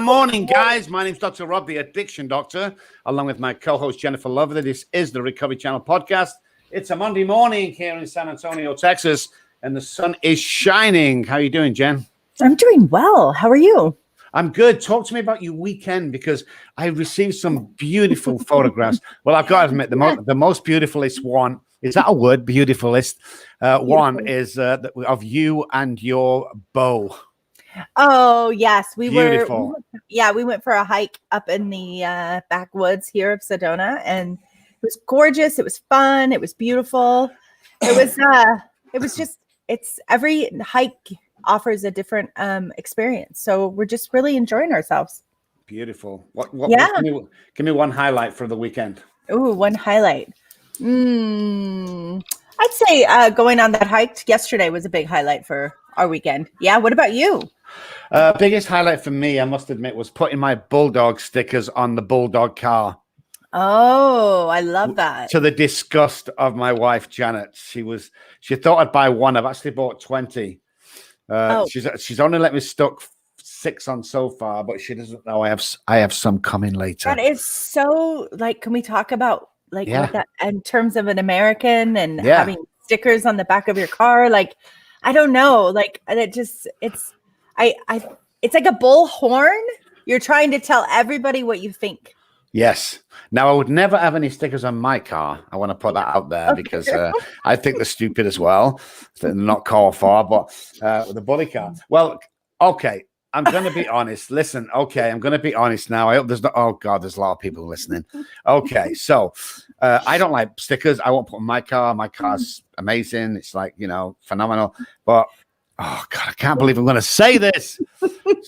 morning, guys. My name's Dr. Rob, the Addiction Doctor, along with my co-host Jennifer Lover. This is the Recovery Channel podcast. It's a Monday morning here in San Antonio, Texas, and the sun is shining. How are you doing, Jen? I'm doing well. How are you? I'm good. Talk to me about your weekend, because I received some beautiful photographs. Well, I've got to admit, the most beautifulest one, is that a word? Beautifulest one is of you and your beau. Oh, yes. We Beautiful. we went for a hike up in the backwoods here of Sedona, and it was gorgeous. It was fun. It was beautiful. It's every hike offers a different experience. So we're just really enjoying ourselves. Beautiful. Give me one highlight for the weekend. Ooh, one highlight. I'd say going on that hike yesterday was a big highlight for our weekend. Yeah. What about you? Biggest highlight for me, I must admit, was putting my Bulldog stickers on the Bulldog car. Oh, I love that. To the disgust of my wife, Janet. She thought I'd buy one. I've actually bought 20. She's only let me stuck 6 on so far, but she doesn't know I have some coming later. That is so, like, can we talk about what that in terms of an American and having stickers on the back of your car? Like, I don't know. Like, it's like a bullhorn. You're trying to tell everybody what you think. Yes. Now, I would never have any stickers on my car. I want to put that out there because I think they're stupid as well. They're not called for, but the bully car. Well, okay. I'm going to be honest. Listen, okay. I'm going to be honest now. I hope there's not. Oh, God, there's a lot of people listening. Okay. So I don't like stickers. I won't put on my car. My car's amazing. It's like, phenomenal. But, oh, God, I can't believe I'm going to say this.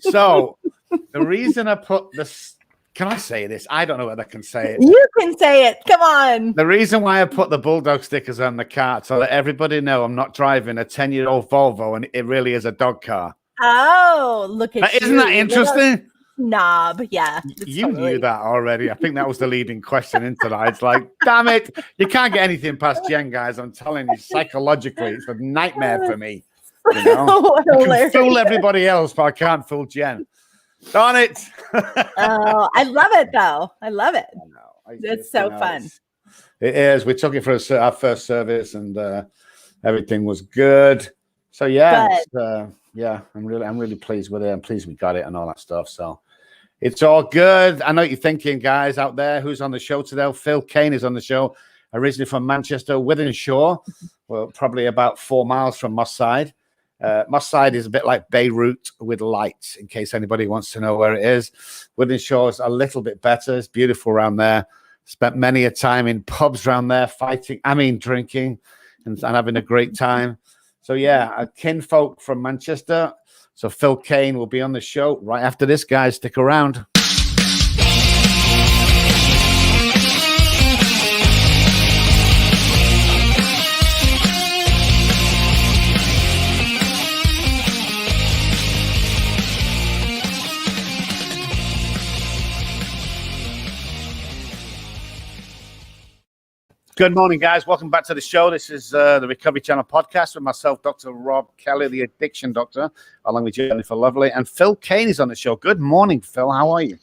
So the reason I put this. Can I say this? I don't know whether I can say it. You can say it. Come on. The reason why I put the Bulldog stickers on the car, so that everybody know I'm not driving a 10-year-old Volvo, and it really is a dog car. Oh, look at you. Isn't that interesting? Knob, yeah. You knew that already. I think that was the leading question into that. It's like, damn it. You can't get anything past Jen, guys. I'm telling you, psychologically, it's a nightmare for me. I can fool everybody else, but I can't fool Jen. Darn it. Oh, I love it, though. I love it. It's so fun. It is. We took it for our first service, and everything was good. So I'm really pleased with it. I'm pleased we got it and all that stuff. So it's all good. I know what you're thinking, guys out there. Who's on the show today? Phil Cain is on the show, originally from Manchester, Wythenshawe. Well, probably about 4 miles from Moss Side. Moss Side is a bit like Beirut with lights, in case anybody wants to know where it is. Wythenshawe is a little bit better. It's beautiful around there. Spent many a time in pubs around there, drinking and having a great time. So, a kinfolk from Manchester. So Phil Cain will be on the show right after this, guys. Stick around. Good morning, guys. Welcome back to the show. This is the Recovery Channel podcast with myself, Dr. Rob Kelly, the Addiction Doctor, along with Jennifer Lovely. And Phil Cain is on the show. Good morning, Phil. How are you?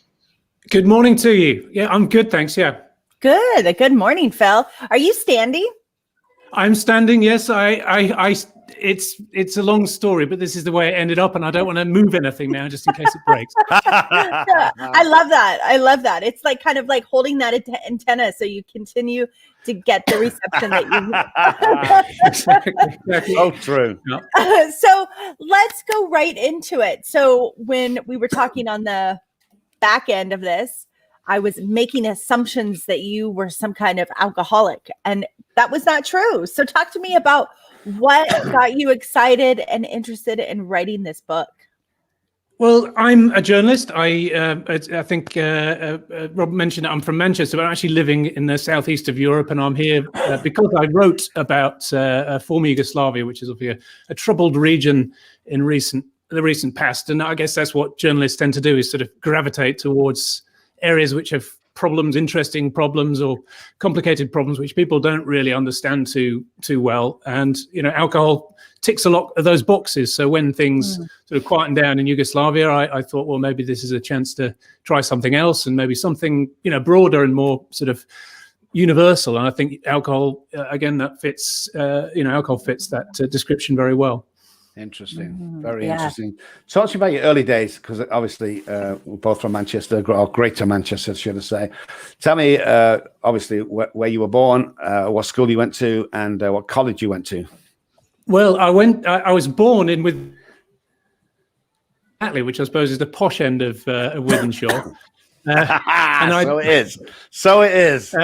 Good morning to you. Yeah, I'm good, thanks. Yeah. Good. Good morning, Phil. Are you standing? I'm standing, yes. It's a long story, but this is the way it ended up, and I don't want to move anything now just in case it breaks. I love that. I love that. It's like kind of like holding that antenna so you continue to get the reception that you need. Exactly. Oh, true. So let's go right into it. So when we were talking on the back end of this, I was making assumptions that you were some kind of alcoholic, and that was not true. So talk to me about what got you excited and interested in writing this book. Well, I'm a journalist. I think Rob mentioned that I'm from Manchester, but I'm actually living in the southeast of Europe, and I'm here because I wrote about former Yugoslavia, which is obviously a troubled region in the recent past. And I guess that's what journalists tend to do, is sort of gravitate towards areas which have problems, interesting problems, or complicated problems which people don't really understand too well. And alcohol ticks a lot of those boxes. So when things sort of quietened down in Yugoslavia, I thought, well, maybe this is a chance to try something else, and maybe something broader and more sort of universal. And I think alcohol, again, that fits. Alcohol fits that description very well. Interesting, very interesting. Talk to me about your early days, because obviously we're both from Manchester, or Greater Manchester, should I say. Tell me, obviously, where you were born, what school you went to, and what college you went to. Well, I was born in with Hatley, which I suppose is the posh end of Wythenshawe. So it is.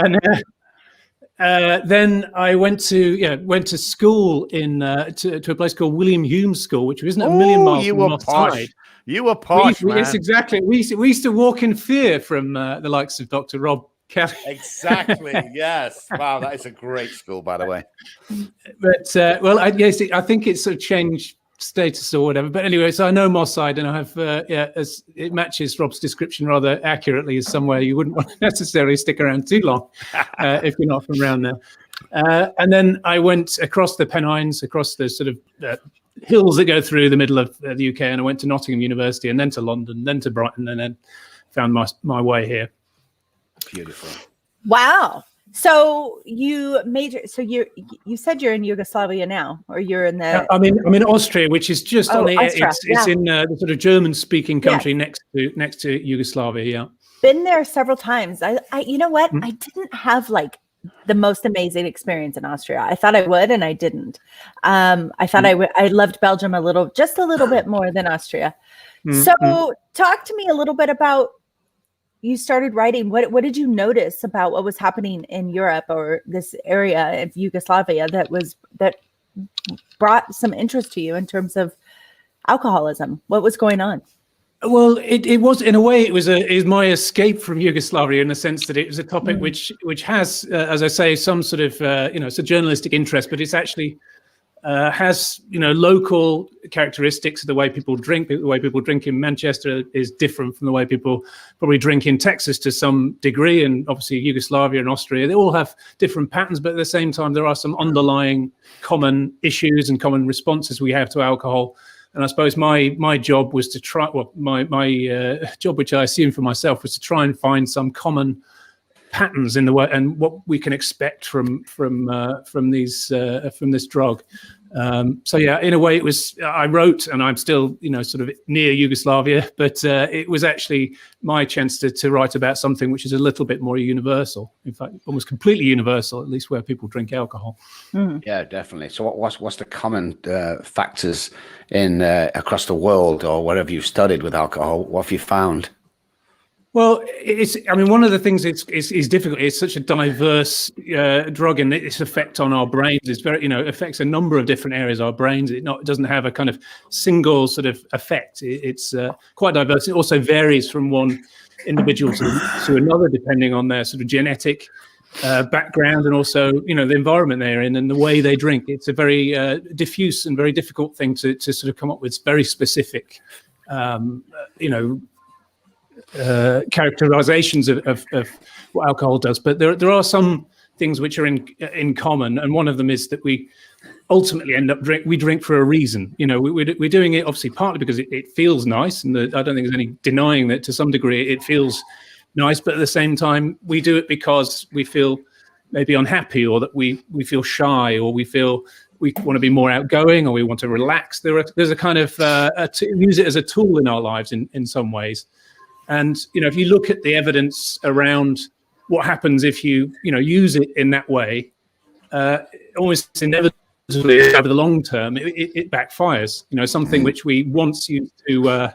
And then I went to school to a place called William Hume School, which wasn't a million miles from our side. You were posh, man. Yes, exactly. We used to walk in fear from the likes of Dr. Rob Kelly. Exactly. Yes. Wow, that is a great school, by the way. But I think it's sort of changed status or whatever. But anyway, so I know Moss Side, and I have as it matches Rob's description rather accurately, as somewhere you wouldn't want to necessarily stick around too long if you're not from around there. And then I went across the Pennines, across the sort of hills that go through the middle of the UK, and I went to Nottingham University, and then to London, then to Brighton, and then found my way here. Beautiful. Wow. So you said you're in Yugoslavia now, or you're in the? I'm in Austria, which is just on the. Austria, it's in the sort of German-speaking country next to Yugoslavia. Yeah. Been there several times. I you know what? I didn't have like the most amazing experience in Austria. I thought I would, and I didn't. I thought I loved Belgium just a little bit more than Austria. So talk to me a little bit about. You started writing. What did you notice about what was happening in Europe or this area of Yugoslavia that brought some interest to you in terms of alcoholism? What was going on? Well, it was, in a way, it was my escape from Yugoslavia, in the sense that it was a topic which has, as I say, some sort of it's a journalistic interest, but it's actually has local characteristics. The way people drink in Manchester is different from the way people probably drink in Texas to some degree, and obviously Yugoslavia and Austria, they all have different patterns, but at the same time there are some underlying common issues and common responses we have to alcohol. And I suppose my job was to try, my job, which I assumed for myself, was to try and find some common patterns in the way and what we can expect from this drug. So yeah, in a way, it was. I wrote, and I'm still, sort of near Yugoslavia, but it was actually my chance to write about something which is a little bit more universal. In fact, almost completely universal, at least where people drink alcohol. Yeah, definitely. So, what's the common factors in across the world, or wherever you've studied with alcohol? What have you found? Well, one of the things is difficult. It's such a diverse drug, and its effect on our brains is very, affects a number of different areas of our brains. It doesn't have a kind of single sort of effect. It's quite diverse. It also varies from one individual to another, depending on their sort of genetic background, and also, the environment they're in and the way they drink. It's a very diffuse and very difficult thing to sort of come up with very specific, characterizations of what alcohol does, but there are some things which are in common, and one of them is that we ultimately end up drink for a reason. We're doing it obviously partly because it feels nice, and I don't think there's any denying that to some degree it feels nice, but at the same time we do it because we feel maybe unhappy, or that we feel shy, or we feel we want to be more outgoing, or we want to relax. There's a kind of use it as a tool in our lives in some ways. And, if you look at the evidence around what happens if you use it in that way, almost inevitably over the long term, it backfires. Something which we once used to,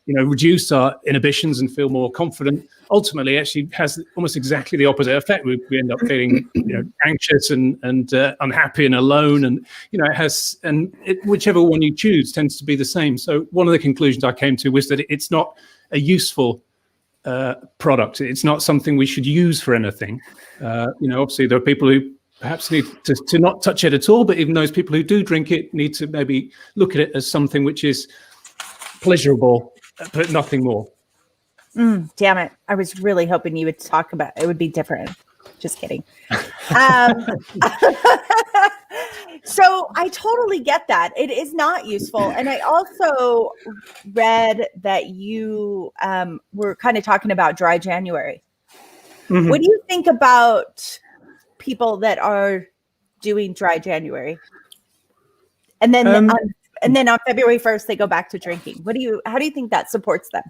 reduce our inhibitions and feel more confident, ultimately actually has almost exactly the opposite effect. We end up feeling, anxious and unhappy and alone, and it has, and whichever one you choose tends to be the same. So one of the conclusions I came to was that it's not a useful product. It's not something we should use for anything. Obviously there are people who perhaps need to not touch it at all, but even those people who do drink it need to maybe look at it as something which is pleasurable, but nothing more. Damn it. I was really hoping you would talk about it would be different. Just kidding. So I totally get that. It is not useful. And I also read that you were kind of talking about dry January. Mm-hmm. What do you think about people that are doing dry January? And then on February 1st, they go back to drinking. How do you think that supports them?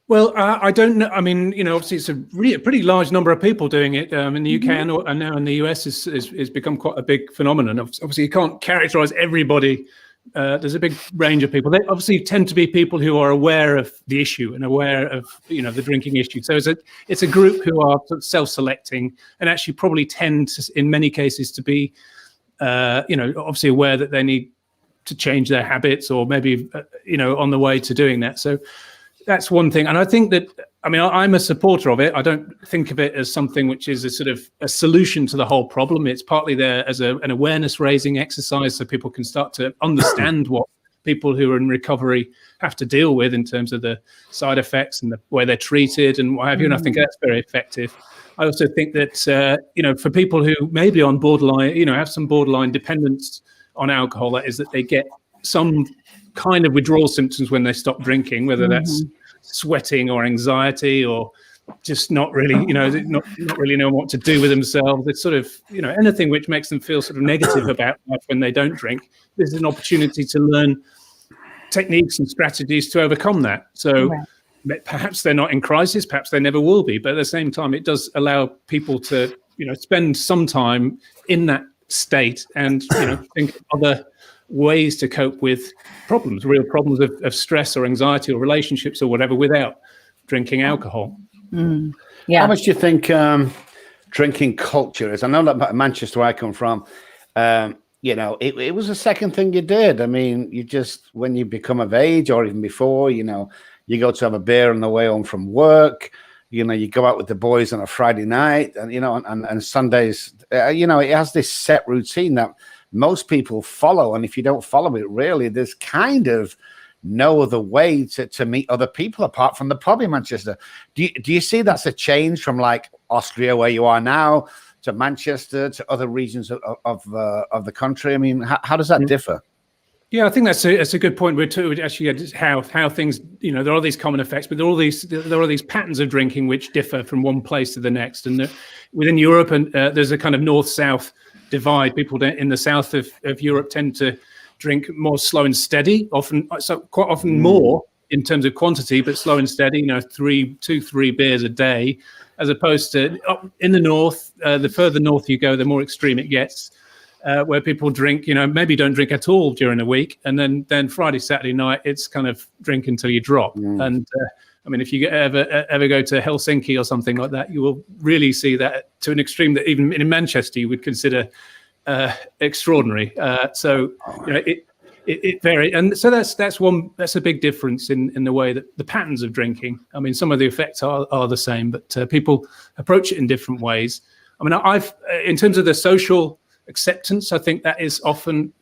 Well, I don't know. I mean, obviously it's a pretty large number of people doing it in the UK and now in the US is become quite a big phenomenon. Obviously, you can't characterize everybody. There's a big range of people. They obviously tend to be people who are aware of the issue and aware of, the drinking issue. So it's a group who are sort of self-selecting and actually probably tend to, in many cases, to be, obviously aware that they need to change their habits or maybe, on the way to doing that. So that's one thing. And I think that, I'm a supporter of it. I don't think of it as something which is a sort of a solution to the whole problem. It's partly there as an awareness raising exercise so people can start to understand what people who are in recovery have to deal with in terms of the side effects and the way they're treated and what have you. And I think that's very effective. I also think that, for people who may be on borderline, have some borderline dependence on alcohol, that is that they get some kind of withdrawal symptoms when they stop drinking, whether that's sweating or anxiety or just not really, not really know what to do with themselves. It's sort of, anything which makes them feel sort of negative about life when they don't drink. This is an opportunity to learn techniques and strategies to overcome that. So perhaps they're not in crisis, perhaps they never will be, but at the same time, it does allow people to, spend some time in that state and, think of other ways to cope with real problems of stress or anxiety or relationships or whatever without drinking alcohol. How much do you think drinking culture is? I know that Manchester, where I come from, it was the second thing you did. I mean, you just, when you become of age or even before, you go to have a beer on the way home from work, you go out with the boys on a Friday night and, and Sundays, it has this set routine that most people follow. And if you don't follow it, really, there's kind of no other way to meet other people apart from the pub in Manchester. Do you see that's a change from like Austria, where you are now, to Manchester, to other regions of the country? I mean, how does that differ? Yeah, I think that's a good point. We're actually how things, there are these common effects, but there are these patterns of drinking which differ from one place to the next. And within Europe, and there's a kind of north-south divide. People in the south of Europe tend to drink more slow and steady, quite often more in terms of quantity, but slow and steady, 2-3 beers a day, as opposed to in the north, the further north you go, the more extreme it gets, where people drink, maybe don't drink at all during the week. And then Friday, Saturday night, it's kind of drink until you drop. And if you ever go to Helsinki or something like that, you will really see that to an extreme that even in Manchester you would consider extraordinary. It varies, and so that's a big difference in the way that the patterns of drinking. I mean, some of the effects are the same, but people approach it in different ways. I mean, in terms of the social acceptance, I think that is often.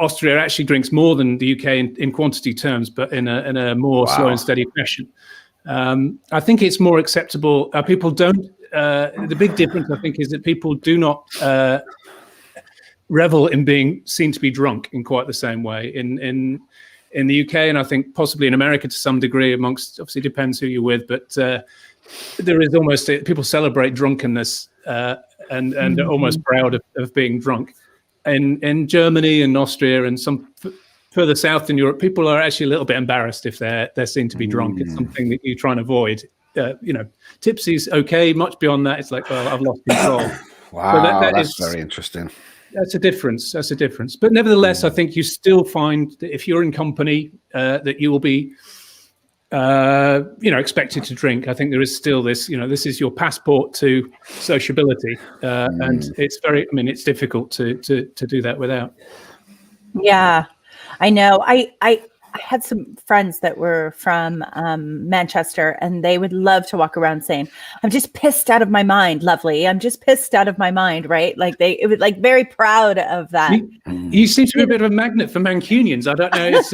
Austria actually drinks more than the UK in quantity terms, but in a more slow and steady fashion. I think it's more acceptable. People don't. The big difference, I think, is that people do not revel in being seen to be drunk in quite the same way in the UK, and I think possibly in America to some degree. Obviously depends who you're with, but there is almost people celebrate drunkenness and are almost proud of being drunk. In Germany and Austria and some further south in Europe, people are actually a little bit embarrassed if they're seen to be drunk. It's something that you try and avoid. Tipsy's okay. Much beyond that, it's like, well, I've lost control. Wow, so that's very interesting. That's a difference. But nevertheless, I think you still find that if you're in company, that you will be, expected to drink. I think there is still this, this is your passport to sociability, and it's it's difficult to do that without. Yeah, I know. I had some friends that were from Manchester, and they would love to walk around saying, "I'm just pissed out of my mind, lovely. I'm just pissed out of my mind," right? Like it was like very proud of that. You seem to be a bit of a magnet for Mancunians. I don't know. It's,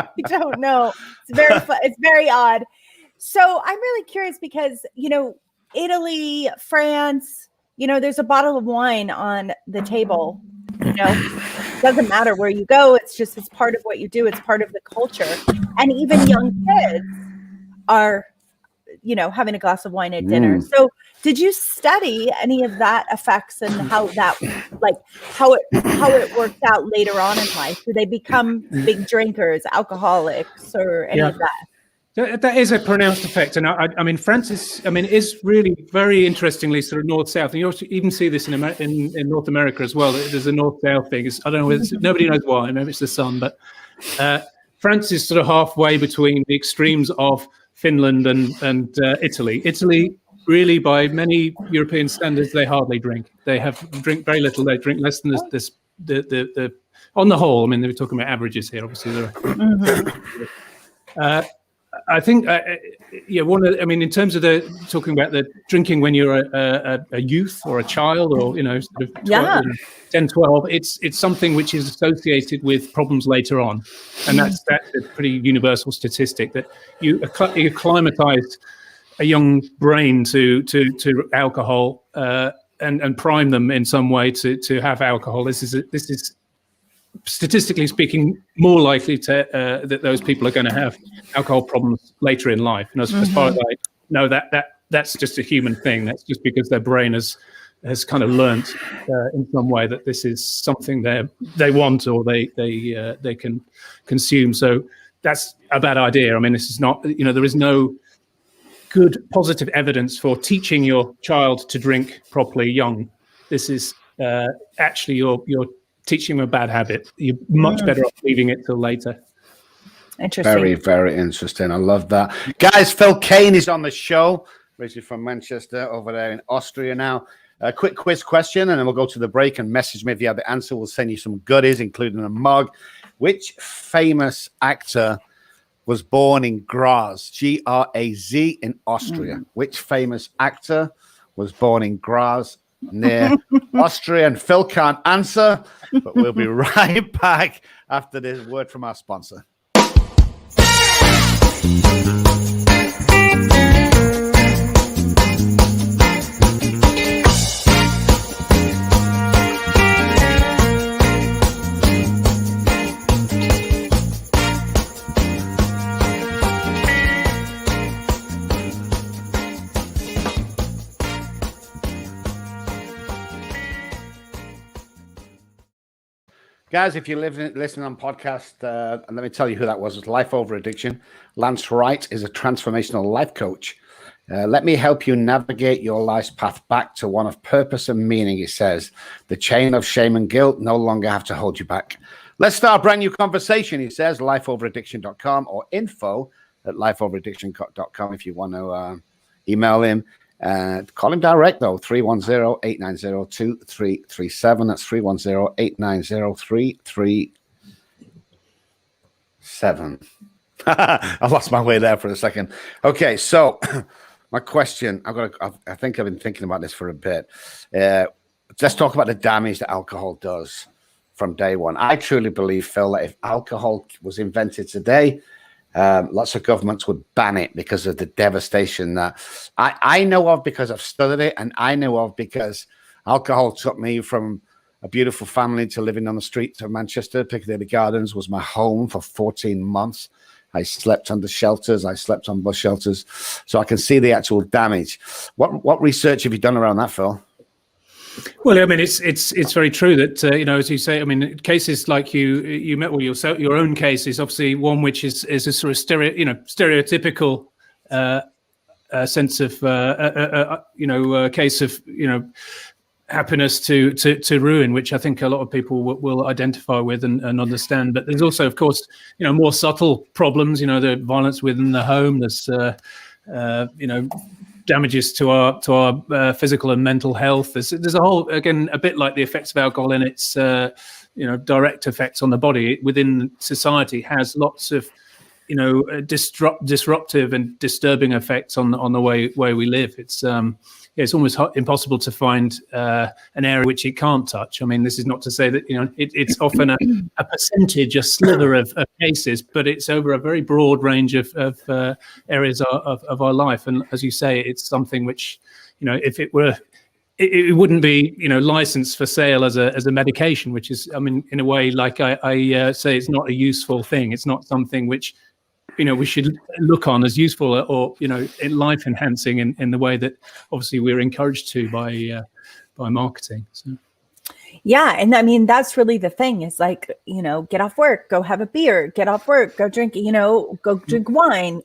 I don't know. It's very fun. It's very odd. So I'm really curious because, Italy, France, there's a bottle of wine on the table, doesn't matter where you go. It's part of what you do. It's part of the culture. And even young kids are, having a glass of wine at dinner. So did you study any of that effects and how that, like how it works out later on in life? Do they become big drinkers, alcoholics, or any of that? That is a pronounced effect. And I mean, France is really very interestingly sort of north-south. And you also even see this in North America as well. There's a north-south thing. I don't know, nobody knows why. Maybe it's the sun. But France is sort of halfway between the extremes of Finland and Italy. Italy, really, by many European standards, they hardly drink. They drink very little. They drink less than the on the whole. I mean, they were talking about averages here, obviously. I think, in terms of talking about the drinking when you're a youth or a child or, sort of 10, 12, it's something which is associated with problems later on. And that's a pretty universal statistic that you acclimatize a young brain to alcohol and prime them in some way to have alcohol. This is statistically speaking, more likely that those people are going to have alcohol problems later in life. And as far as I know, that's just a human thing. That's just because their brain has kind of learnt in some way that this is something they want or they can consume. So that's a bad idea. I mean, this is not, there is no good positive evidence for teaching your child to drink properly young. This is actually you're teaching them a bad habit. You're much better off leaving it till later. Interesting. Very, very interesting. I love that. Guys, Phil Cain is on the show, originally from Manchester, over there in Austria now. A quick quiz question, and then we'll go to the break and message me if you have the answer. We'll send you some goodies, including a mug. Which famous actor was born in Graz, Graz, in Austria? Which famous actor was born in Graz, near Austria? And Phil can't answer, but we'll be right back after this word from our sponsor. Guys, if you're listening on podcast, and let me tell you who that was. It's Life Over Addiction. Lance Wright is a transformational life coach. Let me help you navigate your life's path back to one of purpose and meaning, he says. The chain of shame and guilt no longer have to hold you back. Let's start a brand new conversation, he says. lifeoveraddiction.com or info@lifeoveraddiction.com if you want to email him. Call him direct, though, 310-890-2337. That's 310-890-337. I lost my way there for a second. Okay, so my question, I think I've been thinking about this for a bit. Let's talk about the damage that alcohol does from day one. I truly believe, Phil, that if alcohol was invented today, lots of governments would ban it because of the devastation that I know of, because I've studied it, and I know of because alcohol took me from a beautiful family to living on the streets of Manchester. Piccadilly Gardens was my home for 14 months. I slept under shelters. I slept on bus shelters. So I can see the actual damage. What research have you done around that, Phil? Well, I mean, it's very true that as you say, I mean, cases like you met, well, your own case is obviously one which is a sort of stereotypical sense of a case of happiness to ruin, which I think a lot of people will identify with and understand. But there's also, of course, more subtle problems. The violence within the home. There's damages to our physical and mental health. There's a whole, again, a bit like the effects of alcohol in its direct effects on the body within society, has lots of disruptive and disturbing effects on the way we live. It's almost impossible to find an area which it can't touch. I mean, this is not to say that it's often a percentage, a sliver of cases, but it's over a very broad range of areas of our life. And as you say, it's something which, if it were, it wouldn't be licensed for sale as a medication, which is, I mean, in a way, like I say, it's not a useful thing. It's not something which we should look on as useful or life enhancing in the way that obviously we're encouraged to by marketing. So. Yeah, and I mean that's really the thing, is like, get off work, go have a beer, get off work, go drink, go drink wine.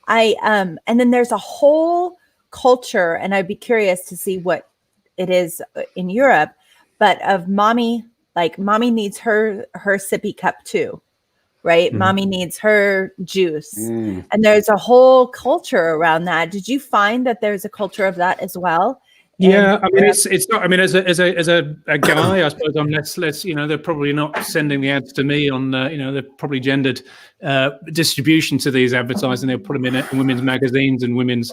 And then there's a whole culture, and I'd be curious to see what it is in Europe, but of mommy needs her sippy cup too. Right. Mommy needs her juice. And there's a whole culture around that. Did you find that there's a culture of that as well? Yeah, I mean, it's not. I mean, as a guy, I suppose I'm less. They're probably not sending the ads to me on. They're probably gendered distribution to these advertising. They'll put them in women's magazines and women's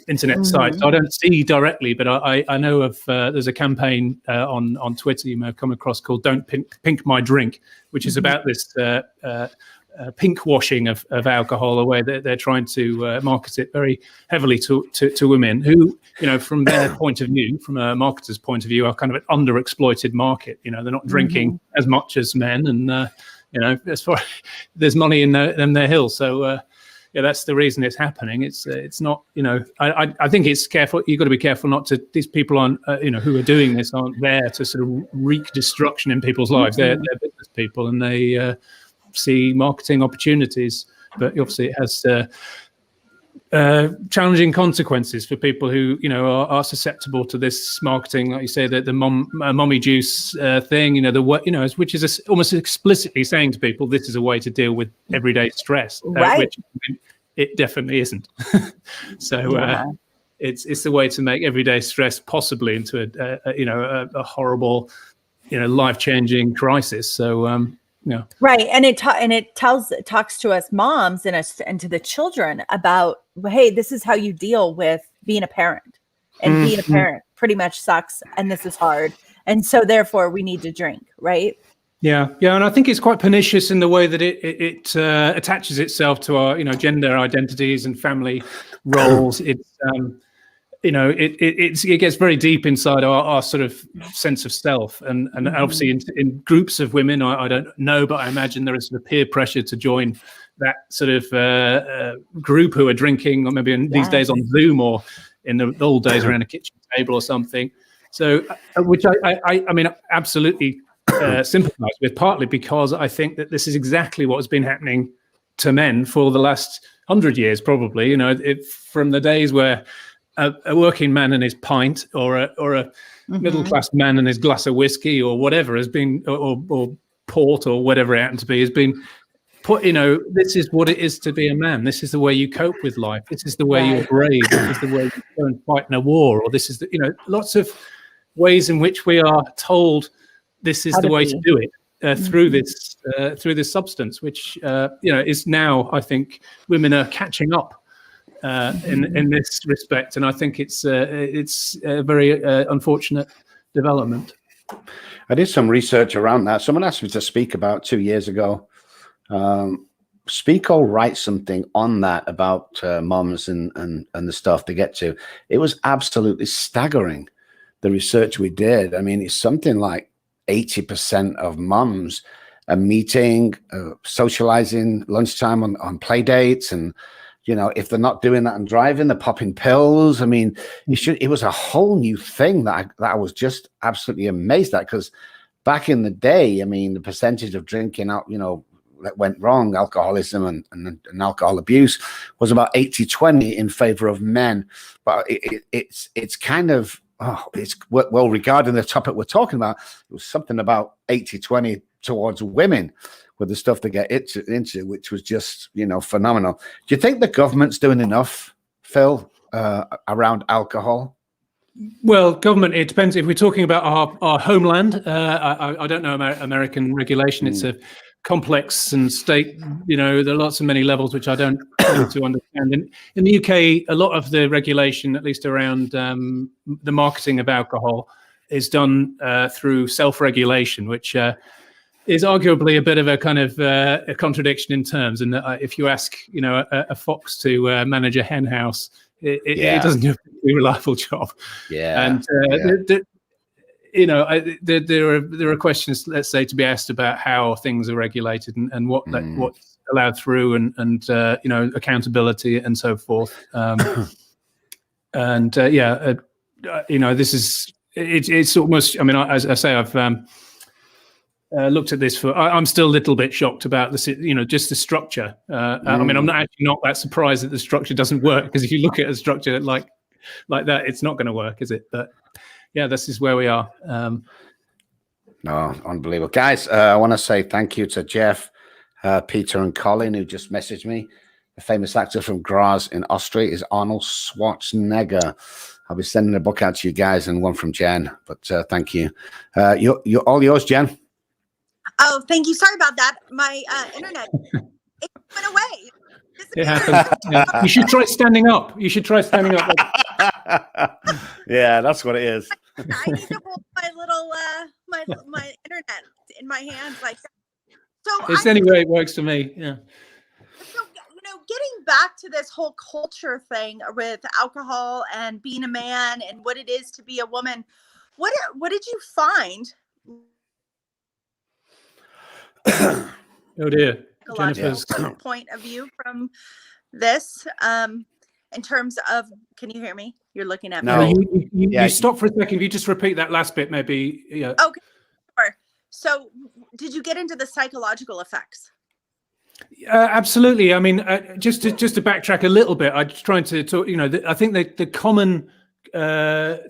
internet sites. So I don't see directly, but I know of. There's a campaign on Twitter you may have come across called "Don't Pink My Drink," which is about this. Pink washing of alcohol, the way that they're trying to market it very heavily to women who, from their point of view, from a marketer's point of view, are kind of an underexploited market. They're not drinking as much as men, and as far there's money in their hill. So that's the reason it's happening. It's not. I think it's careful. You've got to be careful not to. These people aren't. Who are doing this aren't there to sort of wreak destruction in people's lives. They're business people, and they. See marketing opportunities, but obviously it has challenging consequences for people who are susceptible to this marketing, like you say, the mommy juice thing, which is almost explicitly saying to people this is a way to deal with everyday stress, right. Which it definitely isn't. So it's the way to make everyday stress possibly into a horrible life-changing crisis. So yeah. Right. And it talks to us moms and to the children about, hey, this is how you deal with being a parent, and being a parent pretty much sucks. And this is hard. And so therefore we need to drink. Right. Yeah. Yeah. And I think it's quite pernicious in the way that it attaches itself to our, gender identities and family roles. It's, it gets very deep inside our sort of sense of self, and obviously in groups of women, I don't know, but I imagine there is sort of peer pressure to join that sort of group who are drinking, or maybe these days on Zoom, or in the old days around a kitchen table or something. So, which I mean, absolutely sympathise with, partly because I think that this is exactly what has been happening to men for the last 100 years, probably. From the days where a working man and his pint, or a middle-class man and his glass of whiskey, or whatever has been, or port, or whatever it happens to be, has been put. This is what it is to be a man. This is the way you cope with life. This is the way you're brave. This is the way you go and fight in a war. Or this is lots of ways in which we are told this is the way to do it through this substance, which is now, I think, women are catching up. In this respect, and I think it's a very unfortunate development. I did some research around that. Someone asked me to speak about 2 years ago. Speak or write something on that about moms and the stuff they get to. It was absolutely staggering, the research we did. I mean, it's something like 80% of moms are meeting, socializing, lunchtime on play dates, and if they're not doing that and driving, they're popping pills. I mean, it was a whole new thing that I was just absolutely amazed at, because back in the day, I mean, the percentage of drinking out, that went wrong, alcoholism and alcohol abuse, was about 80-20 in favor of men. But it's kind of, it's well, regarding the topic we're talking about, it was something about 80-20 towards women, with the stuff they get into, which was just, phenomenal. Do you think the government's doing enough, Phil, around alcohol? Well, government, it depends. If we're talking about our homeland, I don't know about American regulation. It's a complex and state, there are lots of many levels which I don't claim to understand. In the UK, a lot of the regulation, at least around the marketing of alcohol, is done through self-regulation, which is arguably a bit of a kind of a contradiction in terms. And if you ask, a fox to manage a hen house, it doesn't do a really reliable job. Yeah. And there are questions, let's say, to be asked about how things are regulated and what's allowed through and accountability and so forth. This is it's almost. I mean, as I say, I've looked at this I'm still a little bit shocked about this, just the structure. I mean, I'm not that surprised that the structure doesn't work, because if you look at a structure like that, it's not going to work, is it? But yeah, this is where we are. No, unbelievable. Guys, I want to say thank you to Jeff, Peter, and Colin, who just messaged me. The famous actor from Graz in Austria is Arnold Schwarzenegger. I'll be sending a book out to you guys, and one from Jen. But thank you. You're all yours, Jen. Oh, thank you. Sorry about that. My internet, it went away. It happens. Yeah. You should try standing up. Yeah, that's what it is. I need to hold my little my internet in my hands like that. So it's any way it works for me. Yeah. So, getting back to this whole culture thing with alcohol and being a man and what it is to be a woman, what did you find? Oh dear. Jennifer's point of view from this, in terms of, can you hear me? You're looking at me. No, you stop for a second. If you just repeat that last bit, maybe. Yeah. Okay. Sure. So, did you get into the psychological effects? Absolutely. I mean, just to backtrack a little bit, I'm trying to talk. I think the common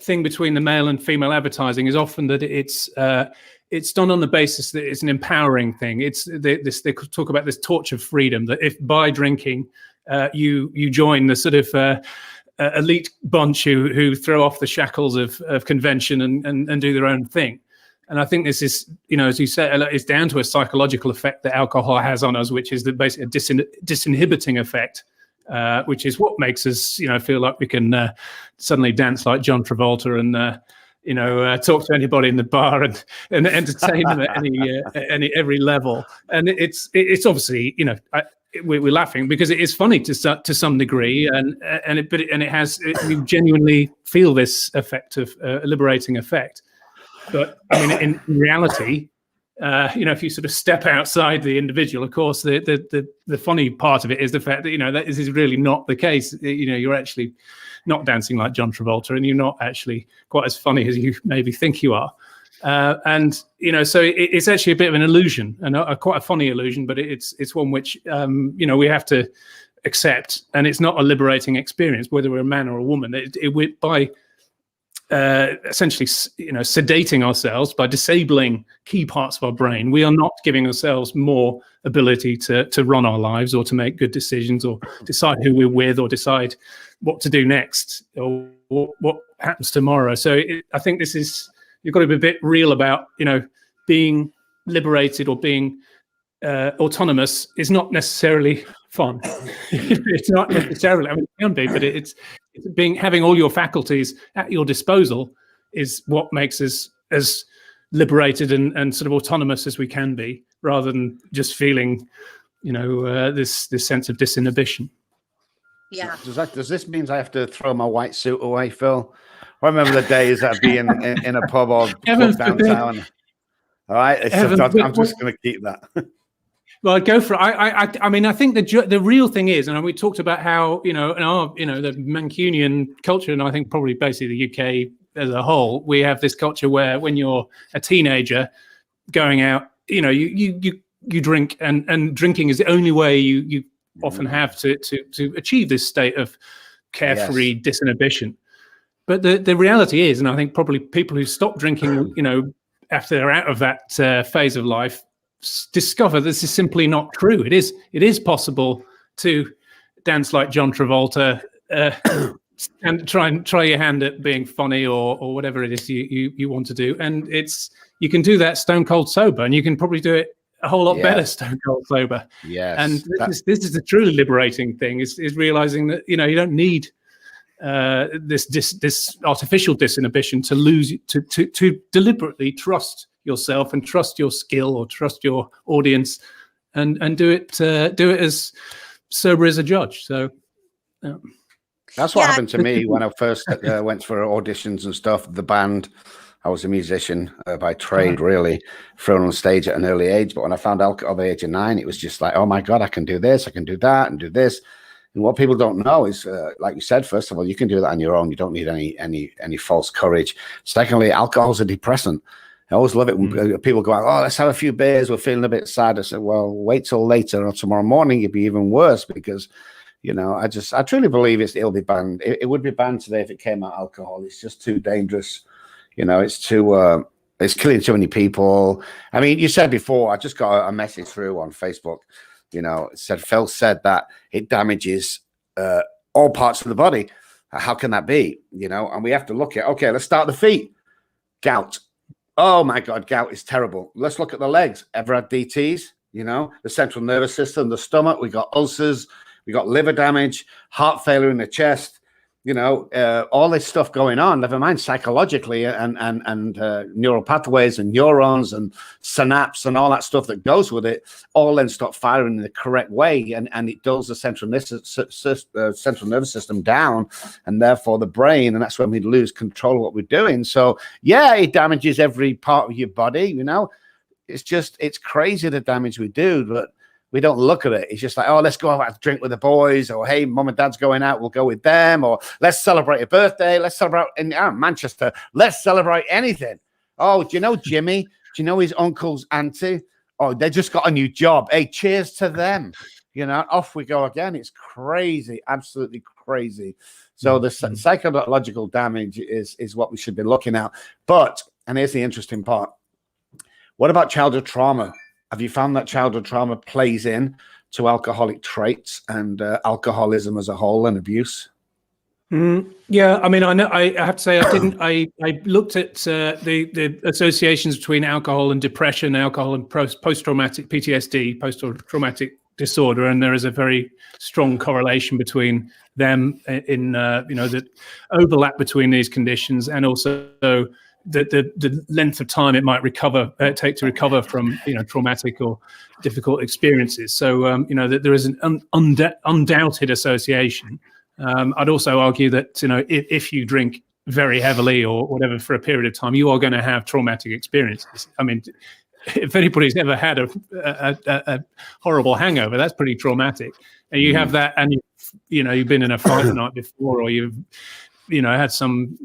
thing between the male and female advertising is often that it's done on the basis that it's an empowering thing. They talk about this torch of freedom, that if by drinking you join the sort of elite bunch who throw off the shackles of convention and do their own thing. And I think this is, as you said, it's down to a psychological effect that alcohol has on us, which is basically a disinhibiting effect, which is what makes us, feel like we can suddenly dance like John Travolta and talk to anybody in the bar and entertain them at every level. And it's obviously, we're laughing because it is funny to some degree, we genuinely feel this effect of liberating effect. But I mean, in reality, if you sort of step outside the individual, of course, the funny part of it is the fact that that this is really not the case. You're actually not dancing like John Travolta, and you're not actually quite as funny as you maybe think you are. So it's actually a bit of an illusion, and quite a funny illusion, but it's one which we have to accept, and it's not a liberating experience, whether we're a man or a woman. By essentially, sedating ourselves, by disabling key parts of our brain, we are not giving ourselves more ability to run our lives or to make good decisions or decide who we're with or decide what to do next or what happens tomorrow. So I think you've got to be a bit real about, being liberated or being autonomous is not necessarily fun. It's not necessarily, I mean, it can be, but it's having all your faculties at your disposal is what makes us as liberated and sort of autonomous as we can be, rather than just feeling, this sense of disinhibition. Yeah. Does this mean I have to throw my white suit away, Phil? I remember the days I'd be in a pub or club downtown. All right, I'm just going to keep that. Well, I'd go for it. I mean, I think the real thing is, and we talked about how in our the Mancunian culture, and I think probably basically the UK as a whole, we have this culture where when you're a teenager going out, you drink, and drinking is the only way you often have to achieve this state of carefree disinhibition. But the reality is, and I think probably people who stop drinking, after they're out of that phase of life, discover this is simply not true. It is possible to dance like John Travolta, and try your hand at being funny or whatever it is you want to do, and you can do that stone cold sober, and you can probably do it a whole lot better stone cold sober. Yes, and this is the truly liberating thing is realizing that you don't need this artificial disinhibition to lose to deliberately trust yourself and trust your skill or trust your audience, and do it as sober as a judge. So. That's what happened to me when I first went for auditions and stuff. The band, I was a musician by trade, really, thrown on stage at an early age. But when I found alcohol at the age of 9, it was just like, oh my God, I can do this, I can do that, and do this. And what people don't know is, like you said, first of all, you can do that on your own. You don't need any false courage. Secondly, alcohol's a depressant. I always love it when people go out, oh, let's have a few beers, we're feeling a bit sad. I said, well, wait till later or tomorrow morning, you'd be even worse, because I truly believe it'll be banned. It would be banned today if it came out alcohol. It's just too dangerous. It's too, it's killing too many people. I mean, you said before, I just got a message through on Facebook, it said, Phil said that it damages all parts of the body. How can that be? And we have to look at, okay, let's start the feet. Gout. Oh my God, gout is terrible. Let's look at the legs. Ever had DTs? The central nervous system, the stomach, we got ulcers. We got liver damage, heart failure in the chest, all this stuff going on, never mind psychologically and neural pathways and neurons and synapse and all that stuff that goes with it, all then stop firing in the correct way. And it dulls the central nervous system down, and therefore the brain. And that's when we lose control of what we're doing. So, yeah, it damages every part of your body, It's crazy the damage we do, but we don't look at it. It's just like, oh, let's go out and drink with the boys, or hey, mom and dad's going out, we'll go with them, or let's celebrate a birthday. Let's celebrate in Manchester. Let's celebrate anything. Oh, do you know Jimmy? Do you know his uncle's auntie? Oh, they just got a new job. Hey, cheers to them. Off we go again. It's crazy, absolutely crazy. So the psychological damage is what we should be looking at. But, and here's the interesting part, what about childhood trauma? Have you found that childhood trauma plays in to alcoholic traits and alcoholism as a whole and abuse? Yeah, I mean, I know. I have to say, I didn't. I looked at the associations between alcohol and depression, alcohol and post-traumatic PTSD, post-traumatic disorder, and there is a very strong correlation between them in the overlap between these conditions, and also the length of time it might take to recover from traumatic or difficult experiences. So that there is an undoubted association. I'd also argue that if you drink very heavily or whatever for a period of time, you are going to have traumatic experiences. I mean, if anybody's ever had a horrible hangover, that's pretty traumatic. And you have that, and you've been in a fight the night before, or you've had some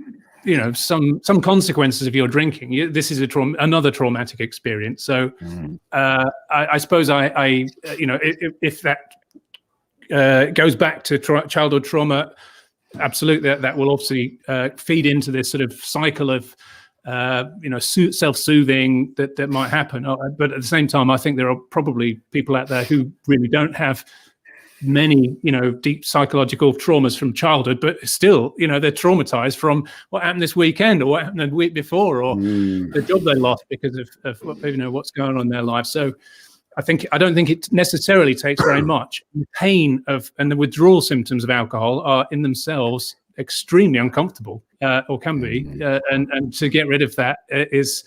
consequences of your drinking. This is another traumatic experience. So I suppose if that goes back to childhood trauma, absolutely that will obviously feed into this sort of cycle of self-soothing that might happen. But at the same time, I think there are probably people out there who really don't have many deep psychological traumas from childhood, but still they're traumatized from what happened this weekend or what happened the week before, or the job they lost because of what's going on in their life. So I don't think it necessarily takes very much. The pain and the withdrawal symptoms of alcohol are in themselves extremely uncomfortable, or can be, and to get rid of that is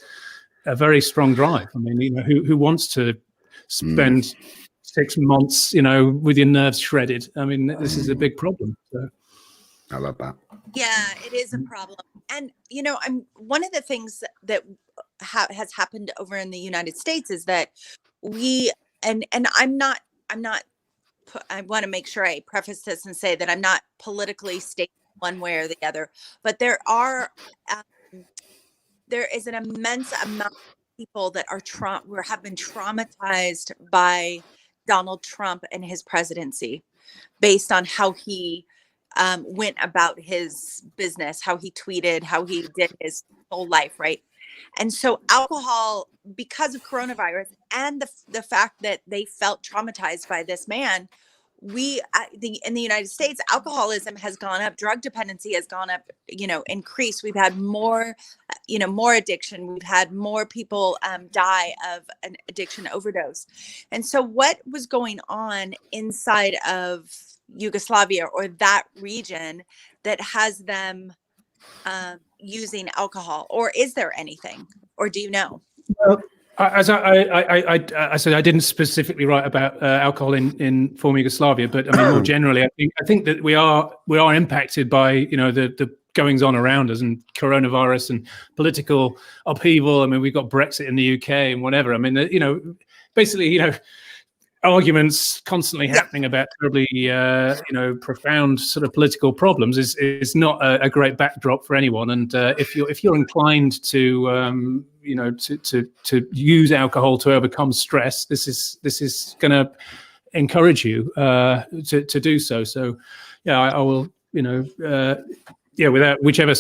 a very strong drive. I mean, who wants to spend 6 months, with your nerves shredded? I mean, this is a big problem. So. I love that. Yeah, it is a problem. And, I'm one of the things that has happened over in the United States is that and I want to make sure I preface this and say that I'm not politically stating one way or the other, but there is an immense amount of people that have been traumatized by Donald Trump and his presidency based on how he went about his business, how he tweeted, how he did his whole life, right? And so alcohol, because of coronavirus and the fact that they felt traumatized by this man, in the United States, alcoholism has gone up, drug dependency has gone up, increased. We've had more, more addiction. We've had more people die of an addiction overdose. And so what was going on inside of Yugoslavia or that region that has them using alcohol, or is there anything, or do you know? Well, as I said, I didn't specifically write about alcohol in former Yugoslavia, but I mean more generally, I think that we are impacted by the goings on around us and coronavirus and political upheaval. I mean, we've got Brexit in the UK and whatever. I mean, basically, arguments constantly happening about terribly profound sort of political problems is not a great backdrop for anyone. And if you're inclined to to use alcohol to overcome stress, this is going to encourage you to do so. So I will without whichever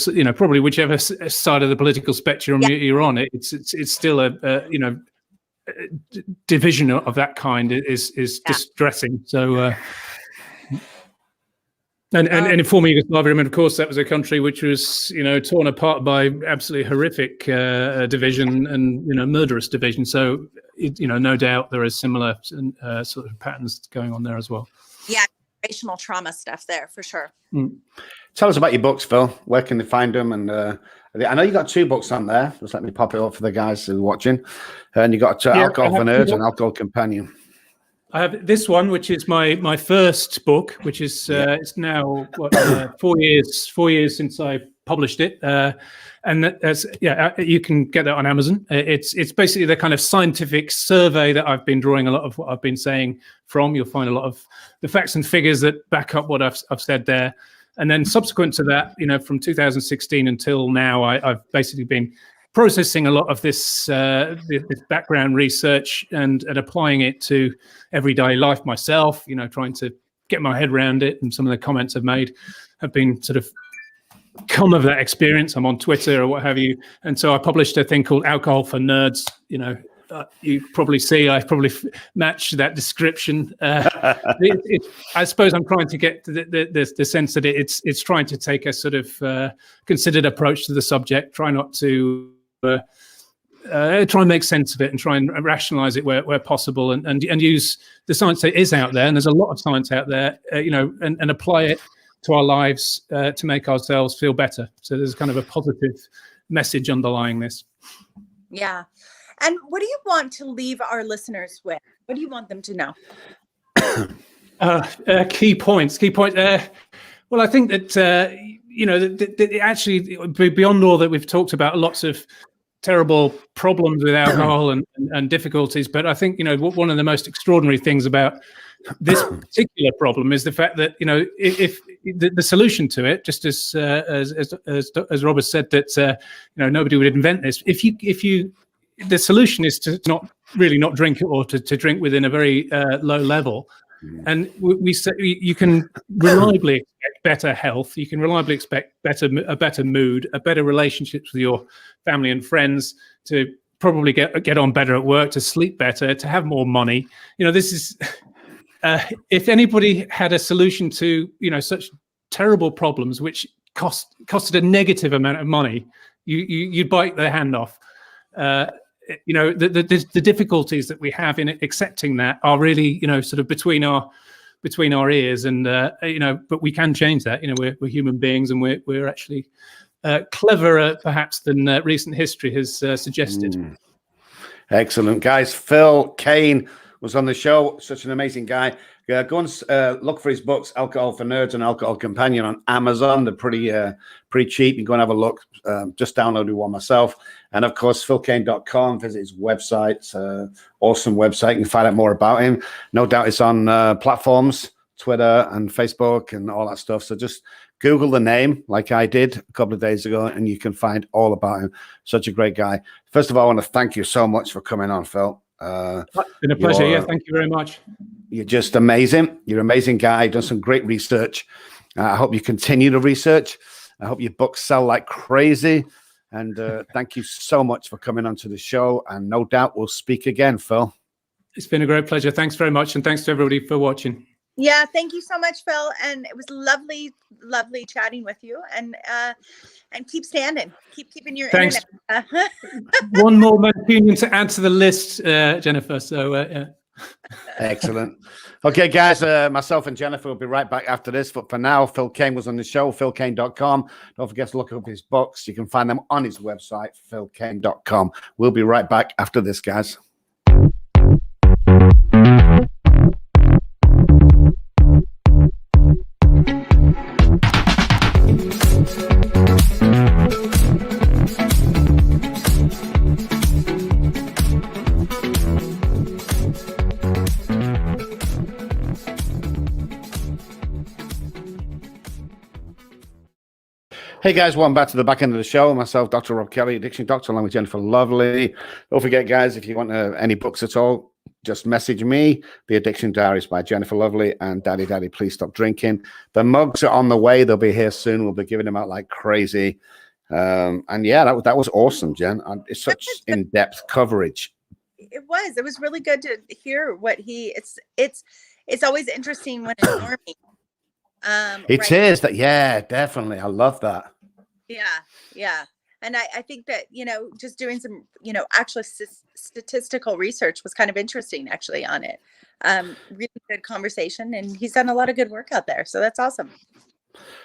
whichever side of the political spectrum you're on, it's still a division of that kind is distressing. So and in former Yugoslavia, I mean, of course, that was a country which was torn apart by absolutely horrific division and murderous division. So no doubt there is similar sort of patterns going on there as well. Yeah, generational trauma stuff there for sure. Tell us about your books, Phil. Where can they find them? And I know you got 2 books on there. Just let me pop it up for the guys who are watching. And you got Alcohol for Nerds and Alcohol Companion. I have this one, which is my first book, which is it's now 4 years since I published it, and that's you can get that on Amazon. It's basically the kind of scientific survey that I've been drawing a lot of what I've been saying from. You'll find a lot of the facts and figures that back up what I've said there. And then subsequent to that, from 2016 until now, I've basically been processing a lot of this background research and applying it to everyday life myself, trying to get my head around it. And some of the comments I've made have been sort of come of that experience. I'm on Twitter or what have you. And so I published a thing called Alcohol for Nerds. You probably see I probably match that description. I suppose I'm trying to get the sense that it's trying to take a sort of considered approach to the subject, try not to try and make sense of it and try and rationalize it where possible, and use the science that is out there, and there's a lot of science out there, and apply it to our lives to make ourselves feel better. So there's kind of a positive message underlying this. Yeah. And what do you want to leave our listeners with? What do you want them to know? Key points. Well, I think that, that actually, beyond all that we've talked about, lots of terrible problems with alcohol and difficulties. But I think, one of the most extraordinary things about this particular problem is the fact that, if the solution to it, just as Robert said, that, nobody would invent this. The solution is to not drink, or to drink within a very low level. And we say you can reliably expect better health. You can reliably expect a better mood, a better relationships with your family and friends, to probably get on better at work, to sleep better, to have more money. This is if anybody had a solution to such terrible problems, which costed a negative amount of money, you'd bite their hand off. The difficulties that we have in accepting that are really, sort of between our ears, and but we can change that. We're human beings, and we're actually cleverer perhaps than recent history has suggested. Excellent, guys. Phil Cain was on the show. Such an amazing guy. Go and look for his books, Alcohol for Nerds and Alcohol Companion, on Amazon. They're pretty cheap. You can go and have a look. Just downloaded one myself. And of course, philcain.com. Visit his website. Awesome website. You can find out more about him. No doubt it's on platforms, Twitter and Facebook and all that stuff. So just Google the name like I did a couple of days ago, and you can find all about him. Such a great guy. First of all, I want to thank you so much for coming on, Phil. It's been a pleasure. Yeah, thank you very much. You're just amazing. You're an amazing guy. You've done some great research. I hope you continue to research. I hope your books sell like crazy. And thank you so much for coming onto the show. And no doubt we'll speak again, Phil. It's been a great pleasure. Thanks very much. And thanks to everybody for watching. Yeah, thank you so much, Phil. And it was lovely chatting with you. And keep standing. Keep keeping your Thanks. internet. One more Mancunian to add to the list, Jennifer. So, yeah. Excellent. Okay, guys, myself and Jennifer will be right back after this. But for now, Phil Cain was on the show, philcain.com. Don't forget to look up his books. You can find them on his website, philcain.com. We'll be right back after this, guys. Hey guys, welcome back to the back end of the show. Myself, Dr. Rob Kelly, Addiction Doctor, along with Jennifer Lovely. Don't forget, guys, if you want any books at all, just message me. The Addiction Diaries by Jennifer Lovely and Daddy, Please Stop Drinking. The mugs are on the way. They'll be here soon. We'll be giving them out like crazy. And yeah, that was awesome, Jen. It's such in-depth coverage. It was really good to hear what it's always interesting when it's normie. It is that, yeah, definitely. I love that. Yeah. And I think that, just doing some, actual statistical research was kind of interesting actually on it. Really good conversation, and he's done a lot of good work out there. So that's awesome.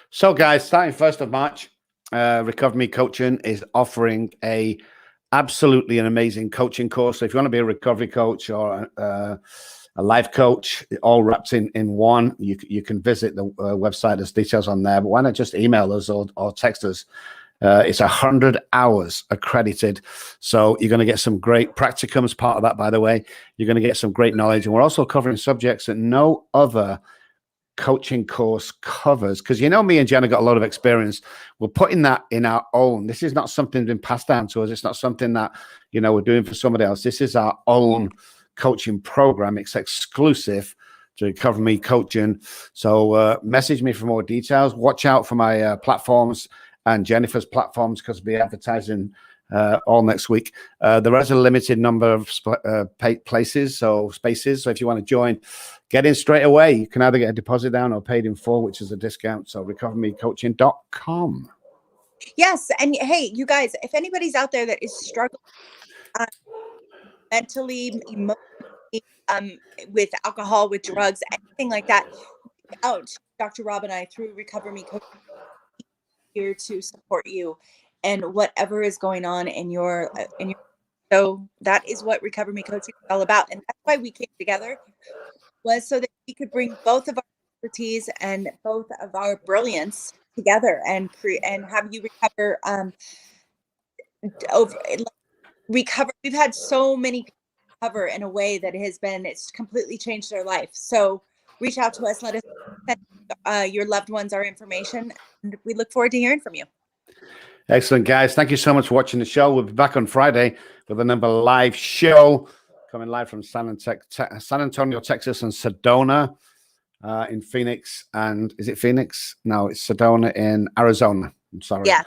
So guys, starting 1st of March, Recover Me Coaching is offering absolutely an amazing coaching course. So if you want to be a recovery coach or a life coach, all wrapped in one, you can visit the website. There's details on there, but why not just email us or text us? It's 100 hours accredited. So you're going to get some great practicums part of that, by the way. You're going to get some great knowledge. And we're also covering subjects that no other coaching course covers, because me and Jen have got a lot of experience. We're putting that in our own. This is not something that's been passed down to us. It's not something that we're doing for somebody else. This is our own coaching program. It's exclusive to Recover Me Coaching. So message me for more details. Watch out for my platforms and Jennifer's platforms, because we'll be advertising all next week. There is a limited number of spaces. So if you want to join, get in straight away. You can either get a deposit down or paid in full, which is a discount. So recovermecoaching.com. Yes. And hey, you guys, if anybody's out there that is struggling mentally, emotionally, with alcohol, with drugs, anything like that, out Dr. Rob and I through Recover Me Coaching here to support you and whatever is going on in your so that is what Recover Me Coaching is all about. And that's why we came together, was so that we could bring both of our expertise and both of our brilliance together and have you recover. We've had so many people recover in a way that it's completely changed their life. So reach out to us, let us send your loved ones our information, and we look forward to hearing from you. Excellent, guys. Thank you so much for watching the show. We'll be back on Friday with another live show, coming live from San Antonio, Texas, and Sedona in Phoenix. And is it Phoenix? No, it's Sedona in Arizona. I'm sorry. Yeah.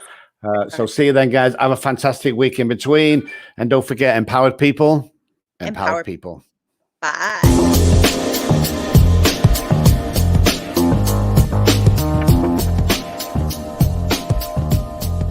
So see you then, guys. Have a fantastic week in between. And don't forget, empowered people, empowered people. Bye.